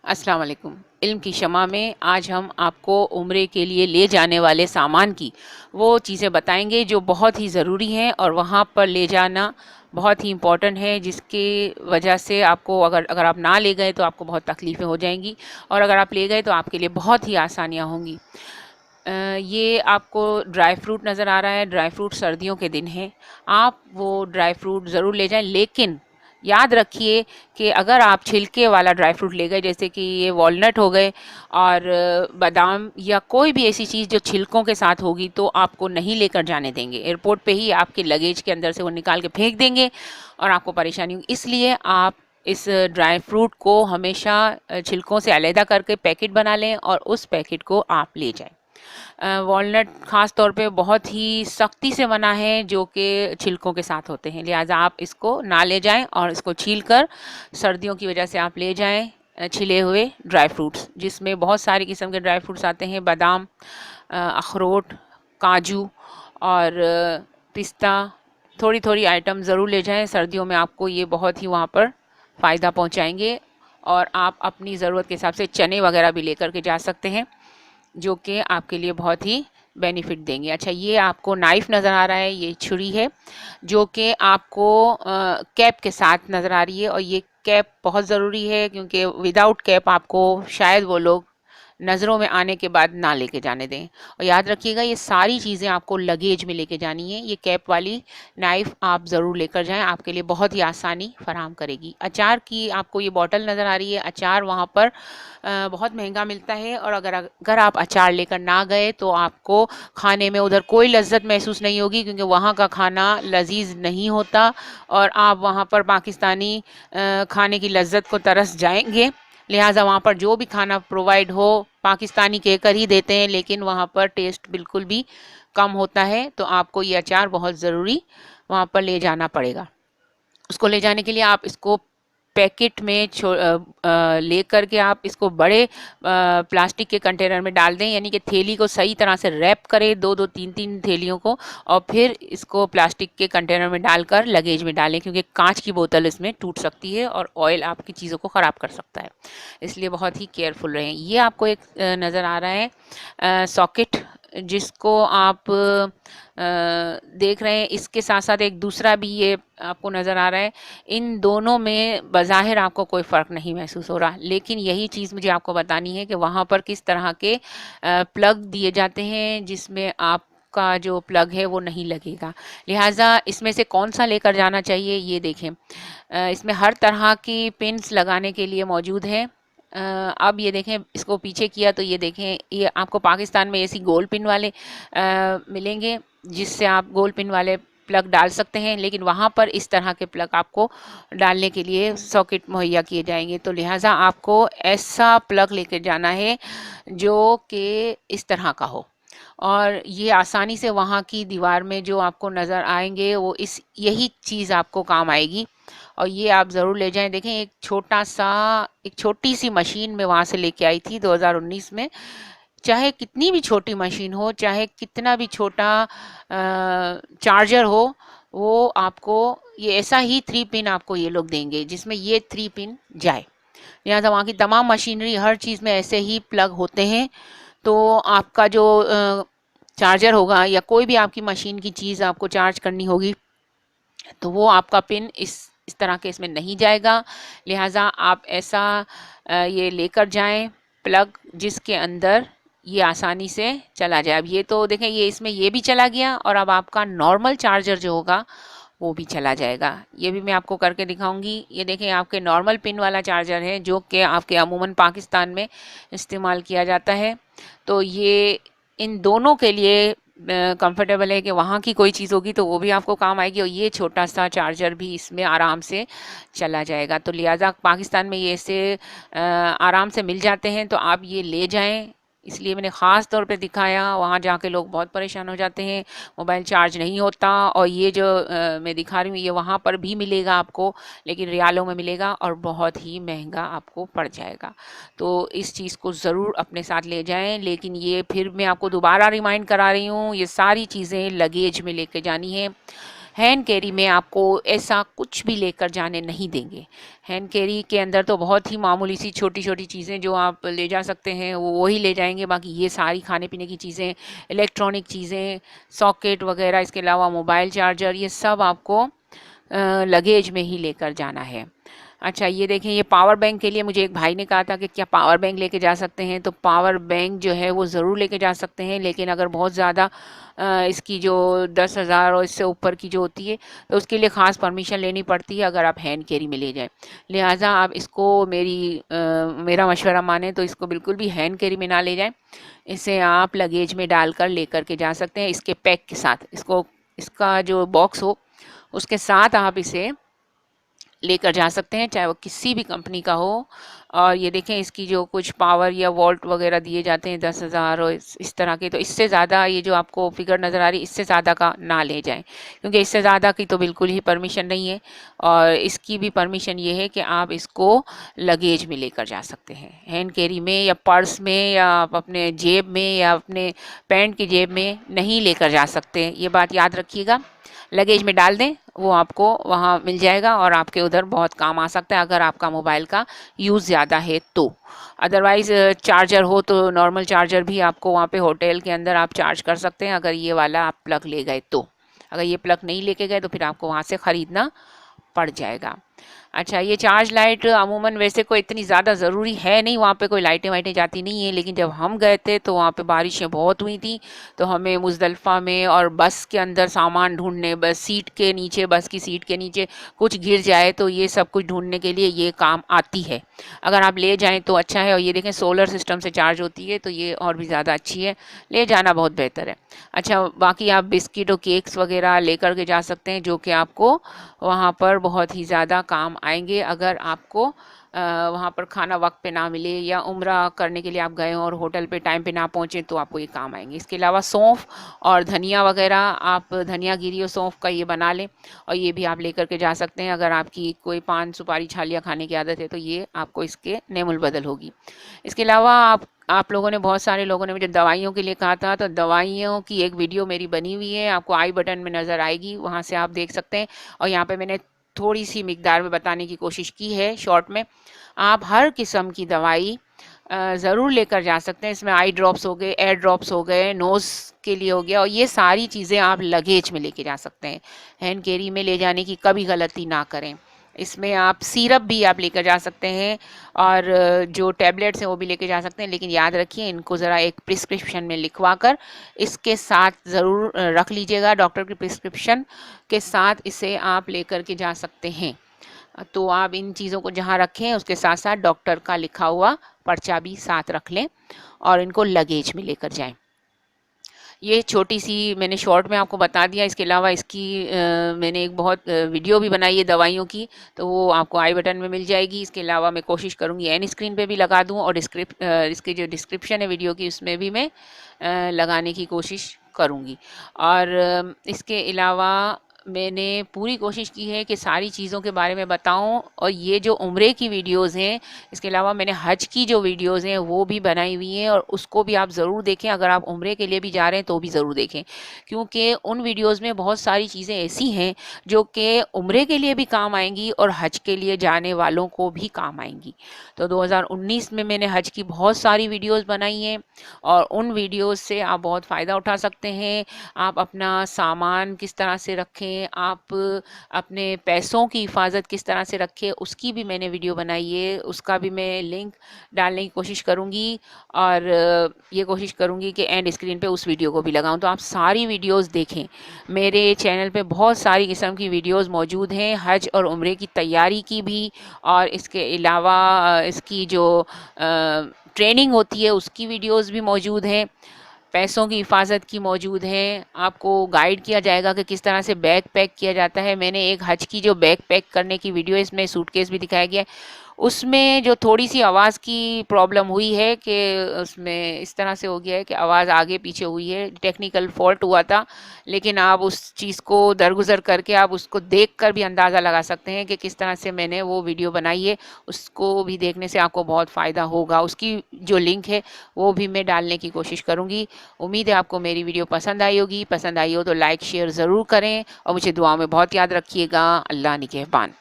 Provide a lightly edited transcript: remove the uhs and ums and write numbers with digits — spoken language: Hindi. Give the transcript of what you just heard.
अस्सलाम वालेकुम। इल्म की शमा में आज हम आपको उम्रे के लिए ले जाने वाले सामान की वो चीज़ें बताएँगे जो बहुत ही ज़रूरी हैं और वहाँ पर ले जाना बहुत ही इम्पोर्टेंट है, जिसकी वजह से आपको अगर अगर आप ना ले गए तो आपको बहुत तकलीफ़ें हो जाएँगी और अगर आप ले गए तो आपके लिए बहुत ही आसानियाँ होंगी। ये आपको ड्राई फ्रूट नज़र आ रहा है, ड्राई फ्रूट सर्दियों के दिन हैं। आप वो ड्राई फ्रूट ज़रूर ले जाएँ, लेकिन याद रखिए कि अगर आप छिलके वाला ड्राई फ्रूट ले गए, जैसे कि ये वॉलनट हो गए और बादाम या कोई भी ऐसी चीज़ जो छिलकों के साथ होगी, तो आपको नहीं लेकर जाने देंगे। एयरपोर्ट पे ही आपके लगेज के अंदर से वो निकाल के फेंक देंगे और आपको परेशानी होगी। इसलिए आप इस ड्राई फ्रूट को हमेशा छिलकों से अलहदा करके पैकेट बना लें और उस पैकेट को आप ले जाएँ। वॉलनट ख़ास तौर पे बहुत ही सख्ती से मना है, जो कि छिलकों के साथ होते हैं, लिहाजा आप इसको ना ले जाएं और इसको छील कर सर्दियों की वजह से आप ले जाएं छिले हुए ड्राई फ्रूट्स, जिसमें बहुत सारी किस्म के ड्राई फ्रूट्स आते हैं, बादाम, अखरोट, काजू और पिस्ता। थोड़ी थोड़ी आइटम ज़रूर ले जाएं, सर्दियों में आपको ये बहुत ही वहाँ पर फ़ायदा पहुँचाएंगे। और आप अपनी ज़रूरत के हिसाब से चने वगैरह भी लेकर के जा सकते हैं, जो कि आपके लिए बहुत ही बेनिफिट देंगे। अच्छा, ये आपको नाइफ़ नज़र आ रहा है, ये छुरी है जो कि आपको कैप के साथ नज़र आ रही है, और ये कैप बहुत ज़रूरी है क्योंकि विदाउट कैप आपको शायद वो लोग नज़रों में आने के बाद ना लेके जाने दें। और याद रखिएगा, ये सारी चीज़ें आपको लगेज में लेके जानी है। ये कैप वाली नाइफ़ आप ज़रूर लेकर जाएं, आपके लिए बहुत ही आसानी फराहम करेगी। अचार की आपको ये बॉटल नज़र आ रही है, अचार वहाँ पर बहुत महंगा मिलता है, और अगर अगर आप अचार लेकर ना गए तो आपको खाने में उधर कोई लज्जत महसूस नहीं होगी, क्योंकि वहाँ का खाना लजीज नहीं होता और आप वहाँ पर पाकिस्तानी खाने की लज्जत को तरस जाएंगे। लिहाजा वहाँ पर जो भी खाना प्रोवाइड हो पाकिस्तानी कहकर ही देते हैं, लेकिन वहाँ पर टेस्ट बिल्कुल भी कम होता है। तो आपको ये अचार बहुत ज़रूरी वहाँ पर ले जाना पड़ेगा। उसको ले जाने के लिए आप इसको पैकेट में ले करके आप इसको बड़े प्लास्टिक के कंटेनर में डाल दें, यानी कि थैली को सही तरह से रैप करें, दो दो तीन तीन थैलियों को, और फिर इसको प्लास्टिक के कंटेनर में डालकर लगेज में डालें, क्योंकि कांच की बोतल इसमें टूट सकती है और ऑयल आपकी चीज़ों को ख़राब कर सकता है। इसलिए बहुत ही केयरफुल रहें। ये आपको एक नज़र आ रहा है सॉकेट, जिसको आप देख रहे हैं, इसके साथ साथ एक दूसरा भी ये आपको नज़र आ रहा है। इन दोनों में बज़ाहिर आपको कोई फ़र्क नहीं महसूस हो रहा, लेकिन यही चीज़ मुझे आपको बतानी है कि वहाँ पर किस तरह के प्लग दिए जाते हैं, जिसमें आपका जो प्लग है वो नहीं लगेगा। लिहाजा इसमें से कौन सा लेकर जाना चाहिए, ये देखें। इसमें हर तरह की पिन्स लगाने के लिए मौजूद है। अब ये देखें, इसको पीछे किया तो ये देखें, ये आपको पाकिस्तान में ऐसी गोल पिन वाले मिलेंगे, जिससे आप गोल पिन वाले प्लग डाल सकते हैं, लेकिन वहाँ पर इस तरह के प्लग आपको डालने के लिए सॉकेट मुहैया किए जाएंगे। तो लिहाजा आपको ऐसा प्लग लेकर जाना है जो कि इस तरह का हो, और ये आसानी से वहाँ की दीवार में जो आपको नज़र आएंगे वो इस यही चीज़ आपको काम आएगी, और ये आप ज़रूर ले जाएं। देखें, एक छोटी सी मशीन मैं वहाँ से लेके आई थी 2019 में। चाहे कितनी भी छोटी मशीन हो, चाहे कितना भी छोटा चार्जर हो, वो आपको ये ऐसा ही 3 पिन आपको ये लोग देंगे, जिसमें ये 3 पिन जाए। लिहाजा वहाँ की तमाम मशीनरी हर चीज़ में ऐसे ही प्लग होते हैं। तो आपका जो चार्जर होगा या कोई भी आपकी मशीन की चीज़ आपको चार्ज करनी होगी, तो वो आपका पिन इस तरह के इसमें नहीं जाएगा। लिहाजा आप ऐसा ये लेकर जाएं प्लग, जिसके अंदर ये आसानी से चला जाए। अब ये तो देखें, ये इसमें ये भी चला गया, और अब आपका नॉर्मल चार्जर जो होगा वो भी चला जाएगा। ये भी मैं आपको करके दिखाऊंगी। ये देखें, आपके नॉर्मल पिन वाला चार्जर है, जो कि आपके अमूमन पाकिस्तान में इस्तेमाल किया जाता है। तो ये इन दोनों के लिए कंफर्टेबल है कि वहाँ की कोई चीज़ होगी तो वो भी आपको काम आएगी, और ये छोटा सा चार्जर भी इसमें आराम से चला जाएगा। तो लिहाजा पाकिस्तान में ये ऐसे आराम से मिल जाते हैं, तो आप ये ले जाएं। इसलिए मैंने ख़ास तौर पे दिखाया, वहाँ जाके लोग बहुत परेशान हो जाते हैं, मोबाइल चार्ज नहीं होता। और ये जो मैं दिखा रही हूँ, ये वहाँ पर भी मिलेगा आपको, लेकिन रियालों में मिलेगा और बहुत ही महंगा आपको पड़ जाएगा। तो इस चीज़ को ज़रूर अपने साथ ले जाएं। लेकिन ये फिर मैं आपको दोबारा रिमाइंड करा रही हूँ, ये सारी चीज़ें लगेज में लेके जानी है। हैंड कैरी में आपको ऐसा कुछ भी लेकर जाने नहीं देंगे। हैंड कैरी के अंदर तो बहुत ही मामूली सी छोटी छोटी चीज़ें जो आप ले जा सकते हैं वो वही ले जाएंगे, बाकी ये सारी खाने पीने की चीज़ें, इलेक्ट्रॉनिक चीज़ें, सॉकेट वगैरह, इसके अलावा मोबाइल चार्जर, ये सब आपको लगेज में ही लेकर जाना है। अच्छा, ये देखें, ये पावर बैंक के लिए मुझे एक भाई ने कहा था कि क्या पावर बैंक लेके जा सकते हैं, तो पावर बैंक जो है वो ज़रूर लेके जा सकते हैं, लेकिन अगर बहुत ज़्यादा इसकी जो 10,000 और इससे ऊपर की जो होती है तो उसके लिए ख़ास परमिशन लेनी पड़ती है अगर आप हैंड कैरी में ले जाएं। लिहाजा आप इसको मेरा मशवरा माने तो इसको बिल्कुल भी हैंड कैरी में ना ले जाएं। इसे आप लगेज में डालकर लेकर के जा सकते हैं, इसके पैक के साथ। इसका जो बॉक्स हो उसके साथ आप इसे लेकर जा सकते हैं, चाहे वो किसी भी कंपनी का हो। और ये देखें, इसकी जो कुछ पावर या वोल्ट वगैरह दिए जाते हैं 10,000 और इस तरह के, तो इससे ज़्यादा ये जो आपको फिगर नज़र आ रही है इससे ज़्यादा का ना ले जाएं, क्योंकि इससे ज़्यादा की तो बिल्कुल ही परमिशन नहीं है। और इसकी भी परमिशन ये है कि आप इसको लगेज में लेकर जा सकते हैं, हैंड कैरी में या पर्स में या आप अपने जेब में या अपने पैंट की जेब में नहीं लेकर जा सकते। ये बात याद रखिएगा। लगेज में डाल दें, वो आपको वहाँ मिल जाएगा और आपके उधर बहुत काम आ सकता है अगर आपका मोबाइल का यूज़ ज़्यादा है तो। अदरवाइज़ चार्जर हो तो नॉर्मल चार्जर भी आपको वहाँ पे होटल के अंदर आप चार्ज कर सकते हैं, अगर ये वाला आप प्लग ले गए तो। अगर ये प्लग नहीं लेके गए तो फिर आपको वहाँ से ख़रीदना पड़ जाएगा। अच्छा, ये चार्ज लाइट अमूमन वैसे कोई इतनी ज़्यादा ज़रूरी है नहीं, वहाँ पे कोई लाइटें वाइटें जाती नहीं हैं, लेकिन जब हम गए थे तो वहाँ पे बारिशें बहुत हुई थी, तो हमें मुज़दलिफ़ा में और बस के अंदर सामान ढूंढने, बस सीट के नीचे, बस की सीट के नीचे कुछ गिर जाए तो ये सब कुछ ढूंढने के लिए ये काम आती है। अगर आप ले जाएँ तो अच्छा है। और ये देखें, सोलर सिस्टम से चार्ज होती है तो ये और भी ज़्यादा अच्छी है, ले जाना बहुत बेहतर है। अच्छा, बाकी आप बिस्किट और केक्स वगैरह लेकर के जा सकते हैं, जो कि आपको वहाँ पर बहुत ही ज़्यादा काम आएंगे अगर आपको वहाँ पर खाना वक्त पे ना मिले या उम्रा करने के लिए आप गए हों और होटल पे टाइम पे ना पहुँचे, तो आपको ये काम आएंगे। इसके अलावा सौंफ और धनिया वगैरह, आप धनिया गिरी और सौंफ का ये बना लें और ये भी आप लेकर के जा सकते हैं। अगर आपकी कोई पान सुपारी छालियाँ खाने की आदत है तो ये आपको इसके नेमुल बदल होगी। इसके अलावा आप लोगों ने, बहुत सारे लोगों ने मुझे दवाइयों के लिए कहा था, तो दवाइयों की एक वीडियो मेरी बनी हुई है, आपको आई बटन में नज़र आएगी, वहाँ से आप देख सकते हैं। और यहाँ पे मैंने थोड़ी सी मिकदार में बताने की कोशिश की है शॉर्ट में। आप हर किस्म की दवाई ज़रूर लेकर जा सकते हैं। इसमें आई ड्रॉप्स हो गए, एयर ड्रॉप्स हो गए, नोज़ के लिए हो गया, और ये सारी चीज़ें आप लगेज में लेके जा सकते हैं। हैंड कैरी में ले जाने की कभी गलती ना करें। इसमें आप सिरप भी आप लेकर जा सकते हैं और जो टैबलेट्स हैं वो भी लेके जा सकते हैं, लेकिन याद रखिए इनको ज़रा एक प्रिस्क्रिप्शन में लिखवा कर इसके साथ ज़रूर रख लीजिएगा। डॉक्टर की प्रिस्क्रिप्शन के साथ इसे आप लेकर के जा सकते हैं। तो आप इन चीज़ों को जहाँ रखें उसके साथ साथ डॉक्टर का लिखा हुआ पर्चा भी साथ रख लें और इनको लगेज में लेकर जाएं। ये छोटी सी मैंने शॉर्ट में आपको बता दिया। इसके अलावा इसकी मैंने एक बहुत वीडियो भी बनाई है दवाइयों की, तो वो आपको आई बटन में मिल जाएगी। इसके अलावा मैं कोशिश करूँगी एंड स्क्रीन पे भी लगा दूँ, और इसकी जो डिस्क्रिप्शन है वीडियो की उसमें भी मैं लगाने की कोशिश करूँगी। और इसके अलावा मैंने पूरी कोशिश की है कि सारी चीज़ों के बारे में बताऊं। और ये जो उम्रे की वीडियोस हैं, इसके अलावा मैंने हज की जो वीडियोस हैं वो भी बनाई हुई हैं, और उसको भी आप ज़रूर देखें। अगर आप उम्रे के लिए भी जा रहे हैं तो भी ज़रूर देखें, क्योंकि उन वीडियोस में बहुत सारी चीज़ें ऐसी हैं जो कि उम्रे के लिए भी काम आएंगी और हज के लिए जाने वालों को भी काम आएंगी। तो 2019 में मैंने हज की बहुत सारी वीडियोस बनाई हैं, और उन वीडियोस से आप बहुत फ़ायदा उठा सकते हैं। आप अपना सामान किस तरह से रखें, आप अपने पैसों की हिफाजत किस तरह से रखें, उसकी भी मैंने वीडियो बनाई है। उसका भी मैं लिंक डालने की कोशिश करूँगी, और ये कोशिश करूँगी कि एंड स्क्रीन पे उस वीडियो को भी लगाऊं। तो आप सारी वीडियोस देखें, मेरे चैनल पे बहुत सारी किस्म की वीडियोस मौजूद हैं, हज और उम्रे की तैयारी की भी, और इसके अलावा इसकी जो ट्रेनिंग होती है उसकी वीडियोस भी मौजूद हैं, पैसों की हिफाजत की मौजूद हैं। आपको गाइड किया जाएगा कि किस तरह से बैग पैक किया जाता है। मैंने एक हज की जो बैग पैक करने की वीडियो, इसमें सूटकेस भी दिखाया गया है, उसमें जो थोड़ी-सी आवाज़ की प्रॉब्लम हुई है कि उसमें इस तरह से हो गया है कि आवाज़ आगे-पीछे हुई है, टेक्निकल फ़ॉल्ट हुआ था। लेकिन आप उस चीज़ को दरगुज़र करके आप उसको देखकर भी अंदाज़ा लगा सकते हैं कि किस तरह से मैंने वो वीडियो बनाई है। उसको भी देखने से आपको बहुत फ़ायदा होगा। उसकी जो लिंक है, वो भी मैं डालने की कोशिश करूँगी। उम्मीद है आपको मेरी वीडियो पसंद आई होगी। पसंद आई हो तो लाइक, शेयर ज़रूर करें और मुझे दुआओं में बहुत याद रखिएगा। अल्लाह निगहबान।